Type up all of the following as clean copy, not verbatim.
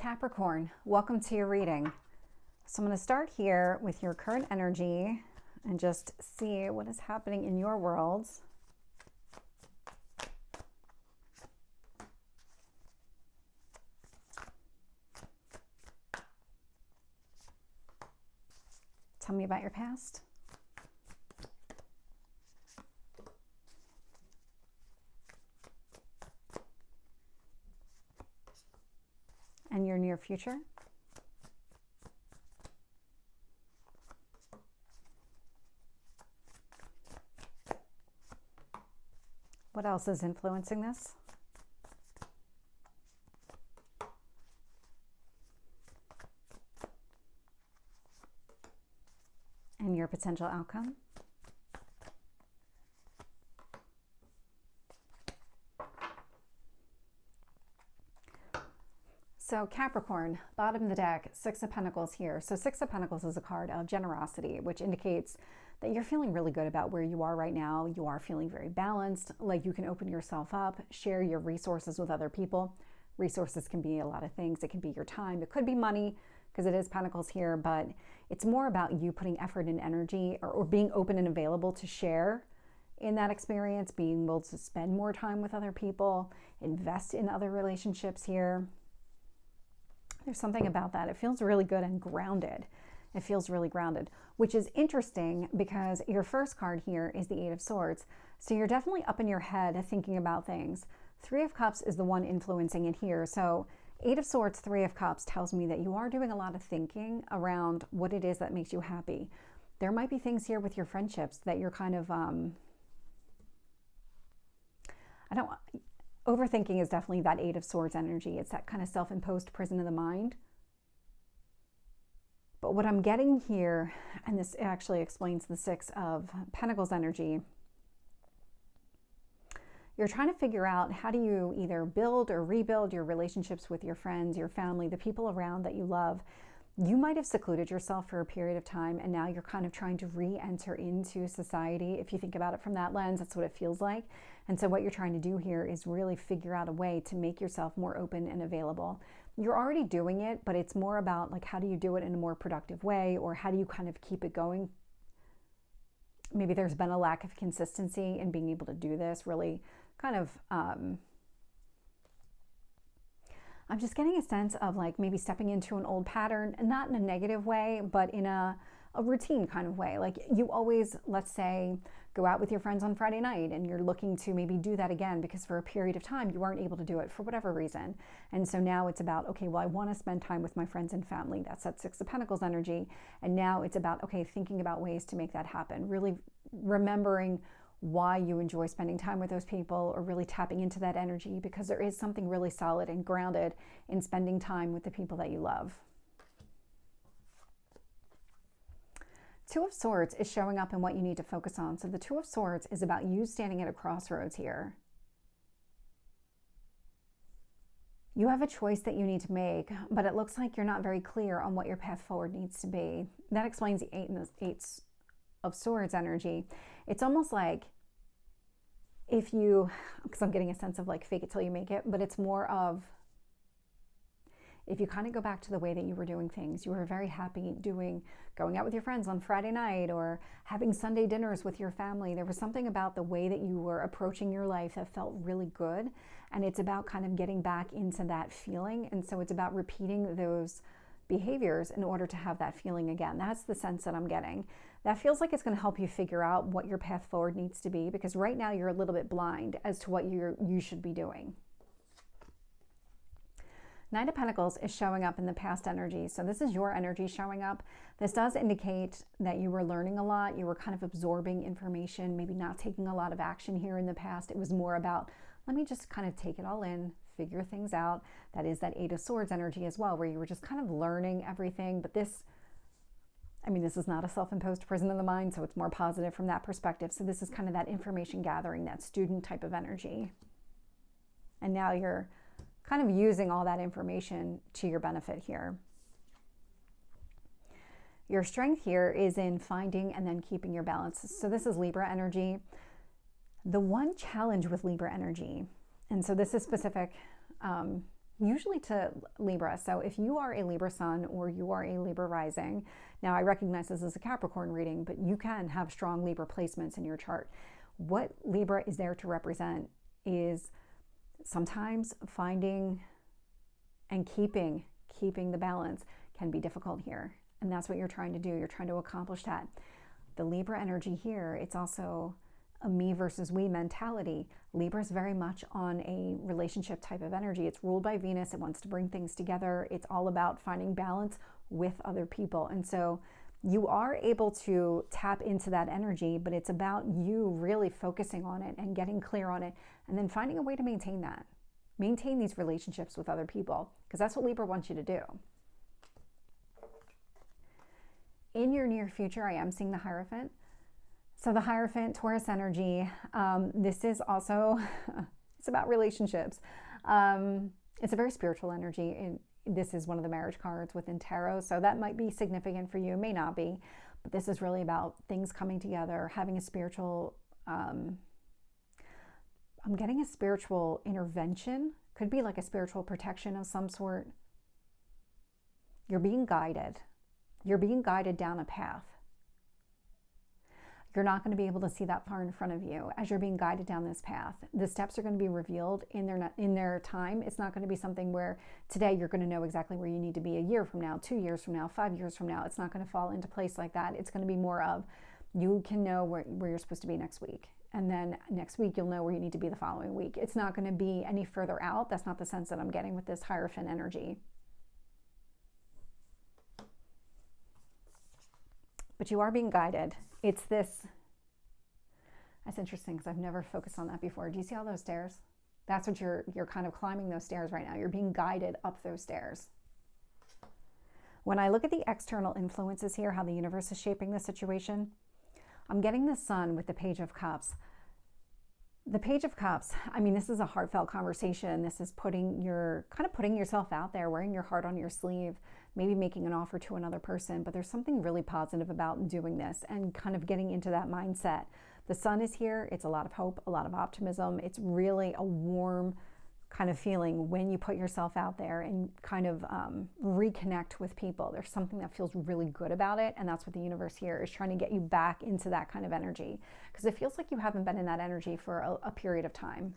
Capricorn, welcome to your reading. So I'm going to start here with your current energy and just see what is happening in your world. Tell me about your past. And your near future. What else is influencing this? And your potential outcome. So Capricorn, bottom of the deck, Six of Pentacles here. So Six of Pentacles is a card of generosity, which indicates that you're feeling really good about where you are right now. You are feeling very balanced, like you can open yourself up, share your resources with other people. Resources can be a lot of things. It can be your time. It could be money, because it is Pentacles here, but it's more about you putting effort and energy or being open and available to share in that experience, being able to spend more time with other people, invest in other relationships here. There's something about that. It feels really good and grounded. It feels really grounded, which is interesting because your first card here is the Eight of Swords. So you're definitely up in your head thinking about things. Three of Cups is the one influencing it here. So Eight of Swords, Three of Cups tells me that you are doing a lot of thinking around what it is that makes you happy. There might be things here with your friendships that you're kind of, overthinking is definitely that Eight of Swords energy. It's that kind of self-imposed prison of the mind. But what I'm getting here, and this actually explains the Six of Pentacles energy, you're trying to figure out how do you either build or rebuild your relationships with your friends, your family, the people around that you love. You might have secluded yourself for a period of time, and now you're kind of trying to re-enter into society. If you think about it from that lens, that's what it feels like. And so what you're trying to do here is really figure out a way to make yourself more open and available. You're already doing it, but it's more about like, how do you do it in a more productive way, or how do you kind of keep it going? Maybe there's been a lack of consistency in being able to do this, really kind of, I'm just getting a sense of like maybe stepping into an old pattern, and not in a negative way, but in a routine kind of way. Like you always, let's say, go out with your friends on Friday night and you're looking to maybe do that again because for a period of time you weren't able to do it for whatever reason. And so now it's about, okay, well, I want to spend time with my friends and family. That's that Six of Pentacles energy. And now it's about, okay, thinking about ways to make that happen. Really remembering why you enjoy spending time with those people, or really tapping into that energy, because there is something really solid and grounded in spending time with the people that you love. Two of Swords is showing up in what you need to focus on. So the Two of Swords is about you standing at a crossroads here. You have a choice that you need to make, but it looks like you're not very clear on what your path forward needs to be. That explains the Eight of Swords energy. It's almost like if you, because I'm getting a sense of like fake it till you make it, but it's more of, if you kind of go back to the way that you were doing things, you were very happy going out with your friends on Friday night, or having Sunday dinners with your family. There was something about the way that you were approaching your life that felt really good. And it's about kind of getting back into that feeling. And so it's about repeating those behaviors in order to have that feeling again. That's the sense that I'm getting. That feels like it's going to help you figure out what your path forward needs to be, because right now you're a little bit blind as to what you should be doing. Knight of Pentacles is showing up in the past energy. So this is your energy showing up. This does indicate that you were learning a lot. You were kind of absorbing information, maybe not taking a lot of action here in the past. It was more about, let me just kind of take it all in, figure things out. That is that Eight of Swords energy as well, where you were just kind of learning everything. But this, I mean, this is not a self-imposed prison of the mind, so it's more positive from that perspective. So this is kind of that information gathering, that student type of energy. And now you're kind of using all that information to your benefit here. Your strength here is in finding and then keeping your balance. So this is Libra energy. The one challenge with Libra energy, and so this is specific usually to Libra. So if you are a Libra sun or you are a Libra rising, now I recognize this as a Capricorn reading, but you can have strong Libra placements in your chart. What Libra is there to represent is sometimes finding and keeping the balance can be difficult here. And that's what you're trying to do. You're trying to accomplish that. The Libra energy here, it's also a me versus we mentality. Libra is very much on a relationship type of energy. It's ruled by Venus. It wants to bring things together. It's all about finding balance with other people. And so you are able to tap into that energy, but it's about you really focusing on it and getting clear on it, and then finding a way to maintain that. Maintain these relationships with other people, because that's what Libra wants you to do. In your near future, I am seeing the Hierophant. So the Hierophant, Taurus energy, this is also, it's about relationships. It's a very spiritual energy. This is one of the marriage cards within tarot, so that might be significant for you, may not be, but this is really about things coming together, having a spiritual, I'm getting a spiritual intervention, could be like a spiritual protection of some sort. You're being guided. You're being guided down a path. You're not going to be able to see that far in front of you as you're being guided down this path. The steps are going to be revealed in their time. It's not going to be something where today you're going to know exactly where you need to be a year from now, 2 years from now, 5 years from now. It's not going to fall into place like that. It's going to be more of, you can know where you're supposed to be next week. And then next week, you'll know where you need to be the following week. It's not going to be any further out. That's not the sense that I'm getting with this Hierophant energy. But you are being guided. It's this, that's interesting because I've never focused on that before. Do you see all those stairs? That's what you're kind of climbing those stairs right now. You're being guided up those stairs. When I look at the external influences here, how the universe is shaping the situation, I'm getting the Sun with the Page of Cups. The Page of Cups, I mean, this is a heartfelt conversation. This is putting yourself out there, wearing your heart on your sleeve, maybe making an offer to another person. But there's something really positive about doing this and kind of getting into that mindset. The Sun is here. It's a lot of hope, a lot of optimism. It's really a warm kind of feeling when you put yourself out there and kind of reconnect with people. There's something that feels really good about it, and that's what the universe here is trying to get you back into that kind of energy, because it feels like you haven't been in that energy for a period of time.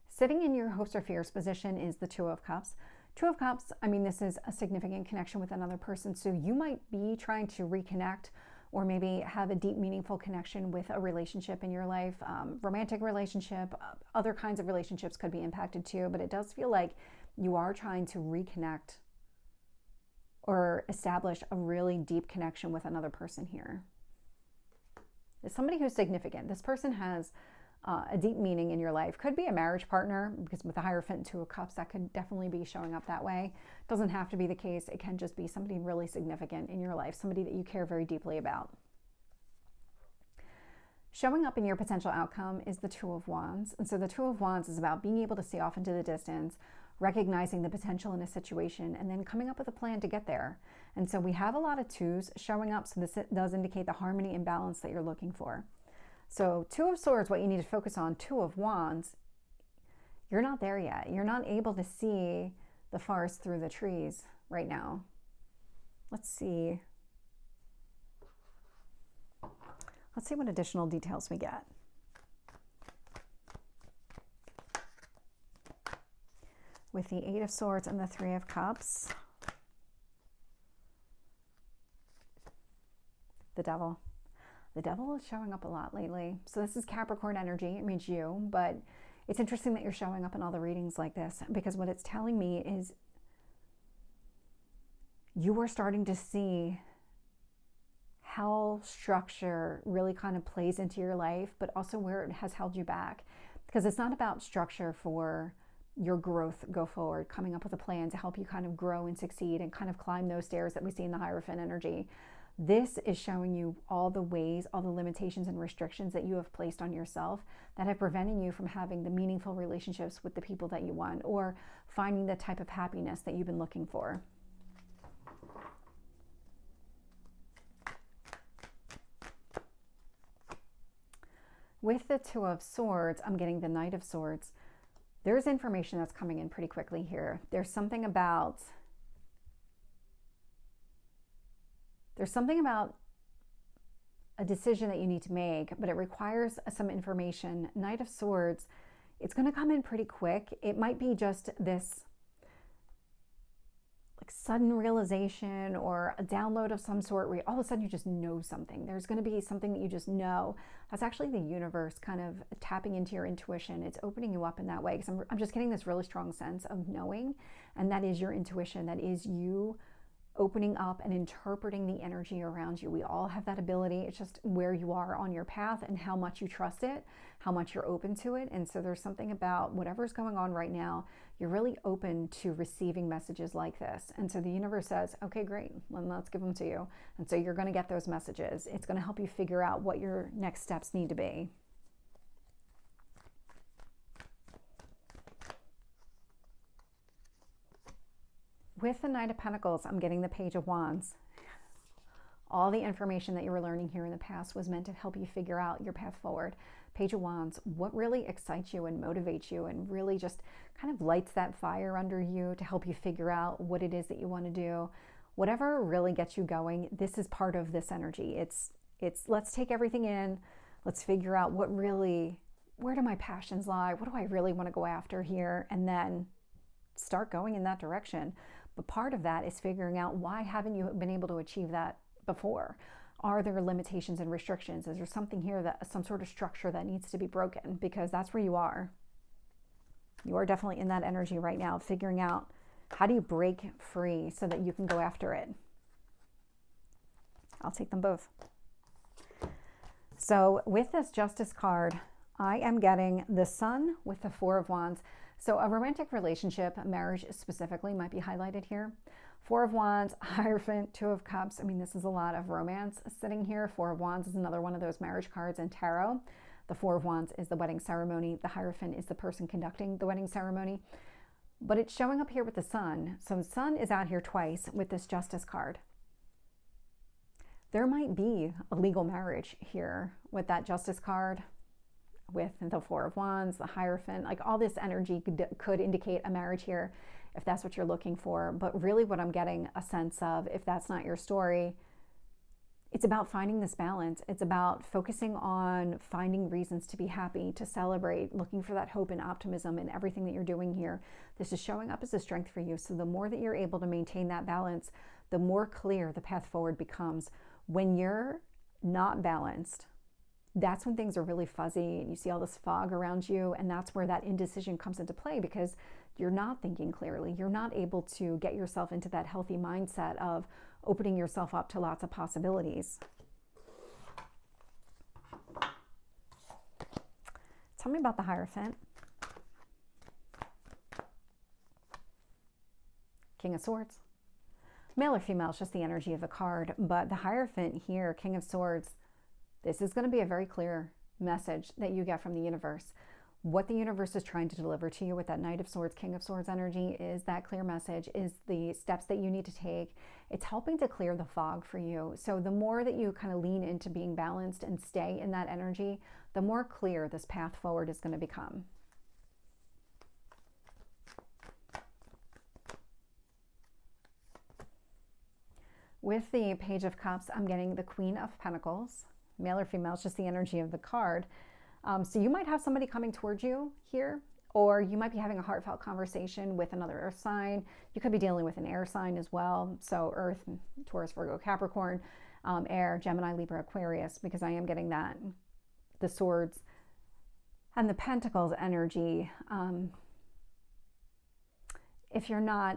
Sitting in your hopes or fears position is the Two of Cups. Two of Cups, I mean, this is a significant connection with another person, so you might be trying to reconnect or maybe have a deep, meaningful connection with a relationship in your life, romantic relationship, other kinds of relationships could be impacted too, but it does feel like you are trying to reconnect or establish a really deep connection with another person here. It's somebody who's significant. This person has a deep meaning in your life. Could be a marriage partner, because with the Hierophant and Two of Cups, that could definitely be showing up that way. Doesn't have to be the case. It can just be somebody really significant in your life, somebody that you care very deeply about. Showing up in your potential outcome is the Two of Wands. And so the Two of Wands is about being able to see off into the distance, recognizing the potential in a situation, and then coming up with a plan to get there. And so we have a lot of twos showing up, so this does indicate the harmony and balance that you're looking for. So Two of Swords, what you need to focus on. Two of Wands, you're not there yet. You're not able to see the forest through the trees right now. Let's see what additional details we get. With the Eight of Swords and the Three of Cups. The Devil. The Devil is showing up a lot lately. So this is Capricorn energy. It means you, but it's interesting that you're showing up in all the readings like this, because what it's telling me is you are starting to see how structure really kind of plays into your life, but also where it has held you back. Because it's not about structure for your growth go forward, coming up with a plan to help you kind of grow and succeed and kind of climb those stairs that we see in the Hierophant energy. This is showing you all the ways, all the limitations and restrictions that you have placed on yourself that have prevented you from having the meaningful relationships with the people that you want, or finding the type of happiness that you've been looking for. With the Two of Swords, I'm getting the Knight of Swords. There's information that's coming in pretty quickly here. There's something about a decision that you need to make, but it requires some information. Knight of Swords, it's going to come in pretty quick. It might be just this like sudden realization or a download of some sort where all of a sudden you just know something. There's going to be something that you just know. That's actually the universe kind of tapping into your intuition. It's opening you up in that way, because I'm just getting this really strong sense of knowing, and that is your intuition. That is you opening up and interpreting the energy around you. We all have that ability. It's just where you are on your path and how much you trust it, how much you're open to it. And so there's something about whatever's going on right now, you're really open to receiving messages like this. And so the universe says, okay, great, let's give them to you. And so you're going to get those messages. It's going to help you figure out what your next steps need to be. With the Knight of Pentacles, I'm getting the Page of Wands. All the information that you were learning here in the past was meant to help you figure out your path forward. Page of Wands, what really excites you and motivates you and really just kind of lights that fire under you to help you figure out what it is that you want to do. Whatever really gets you going, this is part of this energy. It's let's take everything in. Let's figure out where do my passions lie? What do I really want to go after here? And then start going in that direction. But part of that is figuring out, why haven't you been able to achieve that before? Are there limitations and restrictions? Is there something here, that some sort of structure that needs to be broken? Because that's where you are. You are definitely in that energy right now, figuring out how do you break free so that you can go after it. I'll take them both. So with this Justice card, I am getting the Sun with the Four of Wands. So a romantic relationship, marriage specifically, might be highlighted here. Four of Wands, Hierophant, Two of Cups. I mean, this is a lot of romance sitting here. Four of Wands is another one of those marriage cards in tarot. The Four of Wands is the wedding ceremony. The Hierophant is the person conducting the wedding ceremony. But it's showing up here with the Sun. So the Sun is out here twice with this Justice card. There might be a legal marriage here with that Justice card, with the Four of Wands, the Hierophant. Like, all this energy could indicate a marriage here if that's what you're looking for. But really what I'm getting a sense of, if that's not your story, it's about finding this balance. It's about focusing on finding reasons to be happy, to celebrate, looking for that hope and optimism in everything that you're doing here. This is showing up as a strength for you. So the more that you're able to maintain that balance, the more clear the path forward becomes. When you're not balanced, that's when things are really fuzzy and you see all this fog around you, and that's where that indecision comes into play, because you're not thinking clearly. You're not able to get yourself into that healthy mindset of opening yourself up to lots of possibilities. Tell me about the Hierophant. King of Swords. Male or female, it's just the energy of the card. But the Hierophant here, King of Swords, this is going to be a very clear message that you get from the universe. What the universe is trying to deliver to you with that Knight of Swords, King of Swords energy is that clear message, is the steps that you need to take. It's helping to clear the fog for you. So the more that you kind of lean into being balanced and stay in that energy, the more clear this path forward is going to become. With the Page of Cups, I'm getting the Queen of Pentacles. Male or female, it's just the energy of the card. So you might have somebody coming towards you here, or you might be having a heartfelt conversation with another earth sign. You could be dealing with an air sign as well. So Earth, Taurus, Virgo, Capricorn, air, Gemini, Libra, Aquarius, because I am getting that. The Swords and the Pentacles energy. If you're not,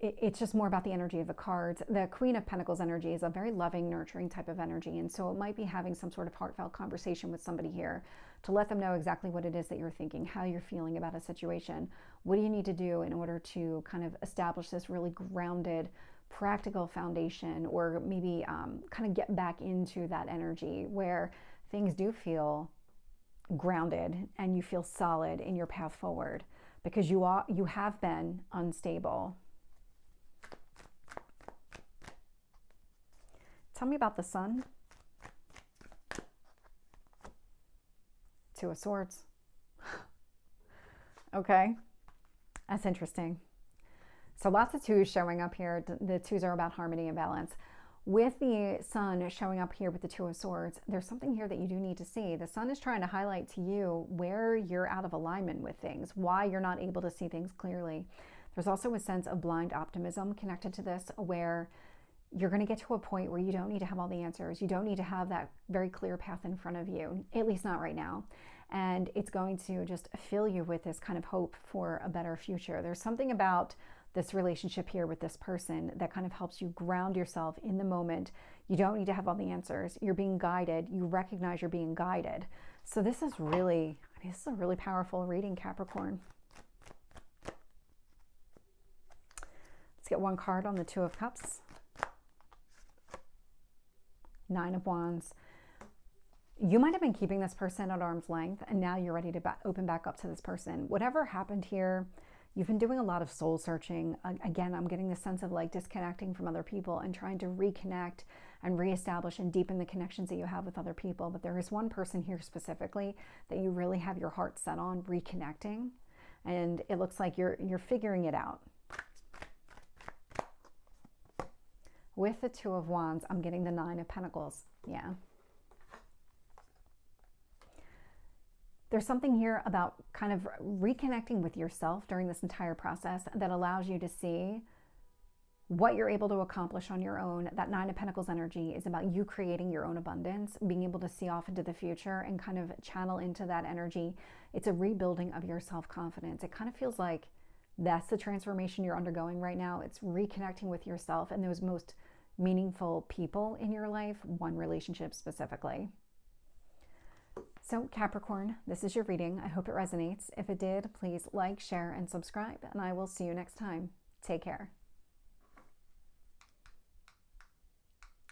it's just more about the energy of the cards. The Queen of Pentacles energy is a very loving, nurturing type of energy. And so it might be having some sort of heartfelt conversation with somebody here to let them know exactly what it is that you're thinking, how you're feeling about a situation. What do you need to do in order to kind of establish this really grounded, practical foundation, or maybe kind of get back into that energy where things do feel grounded and you feel solid in your path forward, because you have been unstable. Tell me about the Sun. Two of Swords. Okay, that's interesting. So lots of twos showing up here. The twos are about harmony and balance. With the sun showing up here with the Two of Swords, there's something here that you do need to see. The sun is trying to highlight to you where you're out of alignment with things, why you're not able to see things clearly. There's also a sense of blind optimism connected to this, where you're going to get to a point where you don't need to have all the answers. You don't need to have that very clear path in front of you, at least not right now. And it's going to just fill you with this kind of hope for a better future. There's something about this relationship here with this person that kind of helps you ground yourself in the moment. You don't need to have all the answers. You're being guided. You recognize you're being guided. So this is really, this is a really powerful reading, Capricorn. Let's get one card on the Two of Cups. Nine of Wands. You might have been keeping this person at arm's length, and now you're ready to open back up to this person. Whatever happened here, you've been doing a lot of soul searching. Again, I'm getting the sense of like disconnecting from other people and trying to reconnect and reestablish and deepen the connections that you have with other people. But there is one person here specifically that you really have your heart set on reconnecting. And it looks like you're figuring it out. With the Two of Wands, I'm getting the Nine of Pentacles. Yeah. There's something here about kind of reconnecting with yourself during this entire process that allows you to see what you're able to accomplish on your own. That Nine of Pentacles energy is about you creating your own abundance, being able to see off into the future and kind of channel into that energy. It's a rebuilding of your self-confidence. It kind of feels like that's the transformation you're undergoing right now. It's reconnecting with yourself and those most meaningful people in your life, one relationship specifically. So Capricorn, this is your reading. I hope it resonates. If it did, please like, share, and subscribe, and I will see you next time. Take care.